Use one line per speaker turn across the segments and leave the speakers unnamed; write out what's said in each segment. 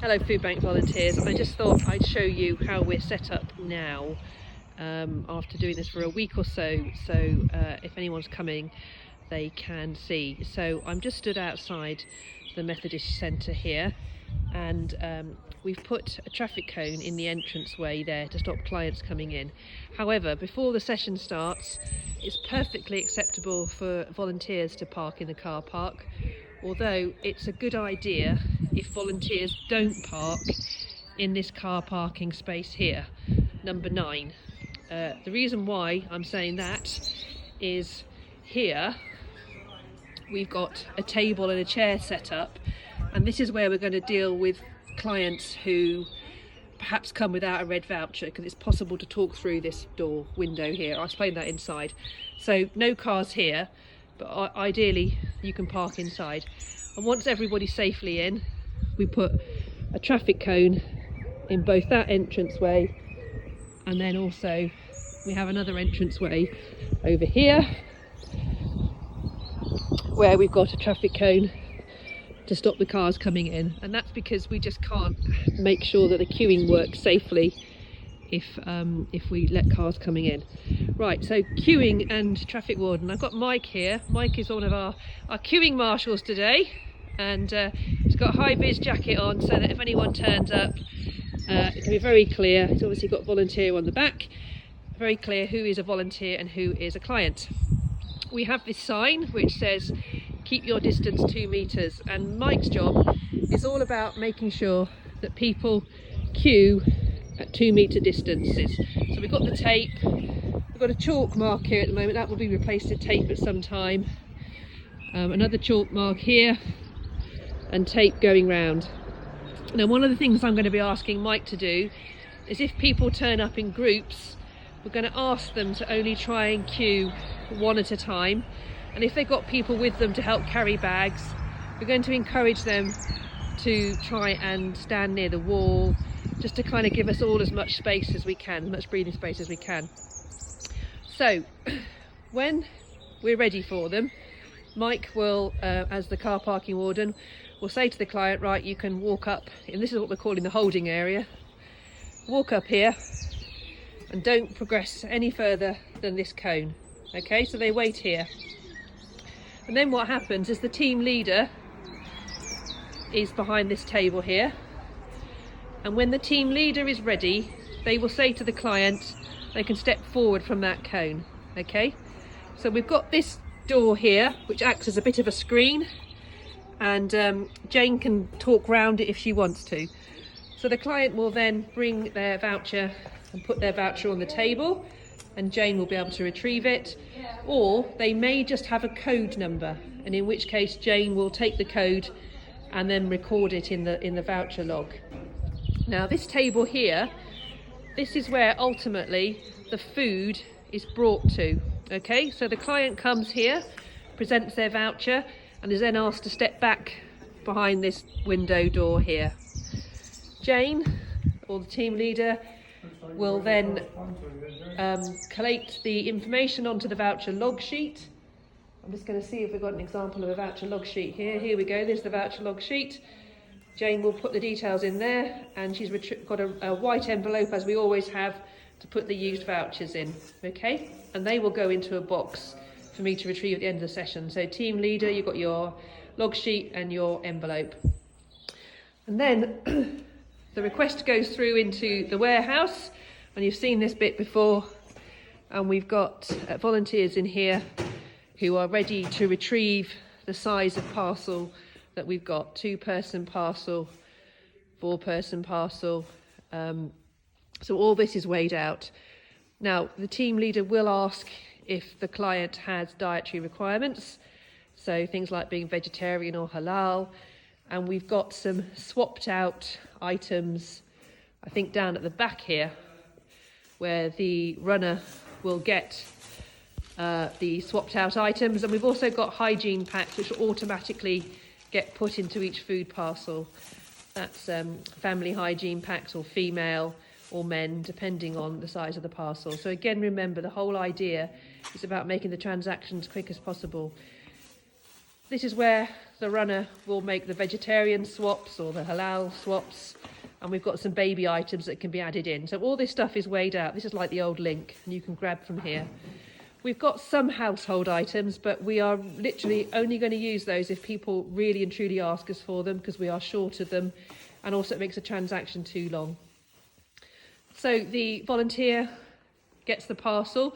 Hello Foodbank volunteers. I just thought I'd show you how we're set up now after doing this for a week or so, if anyone's coming they can see. So I'm just stood outside the Methodist Centre here, and we've put a traffic cone in the entranceway there to stop clients coming in. However, before the session starts, it's perfectly acceptable for volunteers to park in the car park, although it's a good idea if volunteers don't park in this car parking space here, number 9. The reason why I'm saying that is here we've got a table and a chair set up, and this is where we're going to deal with clients who perhaps come without a red voucher, because it's possible to talk through this window here. I'll explain that inside. So no cars here, but ideally you can park inside. And once everybody's safely in, we put a traffic cone in both that entranceway, and then also we have another entranceway over here where we've got a traffic cone to stop the cars coming in. And that's because we just can't make sure that the queuing works safely if we let cars coming in. Right, so queuing and traffic warden. I've got Mike here. Mike is one of our queuing marshals today, and he's got a high-vis jacket on so that if anyone turns up, it can be very clear. He's obviously got volunteer on the back, very clear who is a volunteer and who is a client. We have this sign which says keep your distance 2 meters, and Mike's job is all about making sure that people queue at 2 meter distances. So we've got the tape, we've got a chalk mark here at the moment, that will be replaced with tape at some time, another chalk mark here, and tape going round. Now, one of the things I'm going to be asking Mike to do is, if people turn up in groups, we're going to ask them to only try and queue one at a time, and if they've got people with them to help carry bags, we're going to encourage them to try and stand near the wall, just to kind of give us all as much space as we can, as much breathing space as we can. So when we're ready for them, Mike will, as the car parking warden, will say to the client, right, you can walk up, and this is what we're calling the holding area, walk up here and don't progress any further than this cone. Okay, so they wait here. And then what happens is the team leader is behind this table here, and when the team leader is ready, they will say to the client they can step forward from that cone. Okay, so we've got this door here which acts as a bit of a screen, and Jane can talk round it if she wants to. So the client will then bring their voucher and put their voucher on the table, and Jane will be able to retrieve it, or they may just have a code number, and in which case Jane will take the code and then record it in the voucher log. Now, this table here, this is where ultimately the food is brought to. Okay, so the client comes here, presents their voucher, and is then asked to step back behind this window door here. Jane, or the team leader, will then collate the information onto the voucher log sheet. I'm just going to see if we've got an example of a voucher log sheet here. Here we go, there's the voucher log sheet. Jane will put the details in there, and she's got a white envelope, as we always have, to put the used vouchers in. Okay, and they will go into a box for me to retrieve at the end of the session. So team leader, you've got your log sheet and your envelope. And then the request goes through into the warehouse, and you've seen this bit before, and we've got volunteers in here who are ready to retrieve the size of parcel that we've got: 2-person parcel, 4-person parcel. So all this is weighed out. Now, the team leader will ask if the client has dietary requirements, so things like being vegetarian or halal, and we've got some swapped out items, I think down at the back here, where the runner will get the swapped out items, and we've also got hygiene packs which will automatically get put into each food parcel. That's family hygiene packs, or female or men, depending on the size of the parcel. So again, remember, the whole idea is about making the transactions quick as possible. This is where the runner will make the vegetarian swaps or the halal swaps, and we've got some baby items that can be added in. So all this stuff is weighed out. This is like the old link, and you can grab from here. We've got some household items, but we are literally only going to use those if people really and truly ask us for them, because we are short of them, and also it makes a transaction too long. So the volunteer gets the parcel.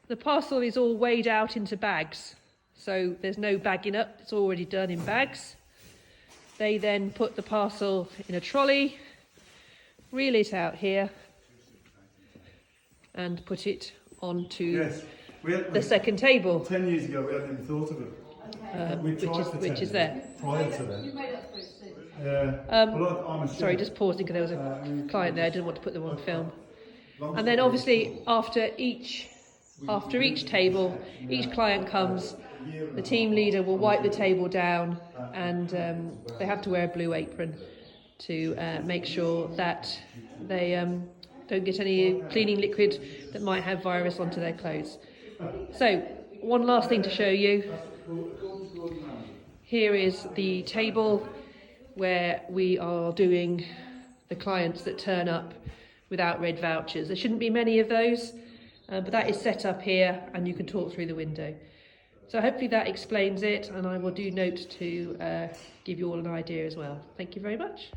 The parcel is all weighed out into bags. So there's no bagging up, it's already done in bags. They then put the parcel in a trolley, reel it out here, and put it onto the second table.
10 years ago, we hadn't even thought of it.
Which is there.
Prior to that. I'm
Sorry, just pausing because there was a client there. I didn't want to put them on film. And then obviously after each table, each client comes, the team leader will wipe the table down, and they have to wear a blue apron to make sure that they don't get any cleaning liquid that might have virus onto their clothes. So, one last thing to show you. Here is the table where we are doing the clients that turn up without red vouchers. There shouldn't be many of those, but that is set up here and you can talk through the window. So hopefully that explains it, and I will do note to give you all an idea as well. Thank you very much.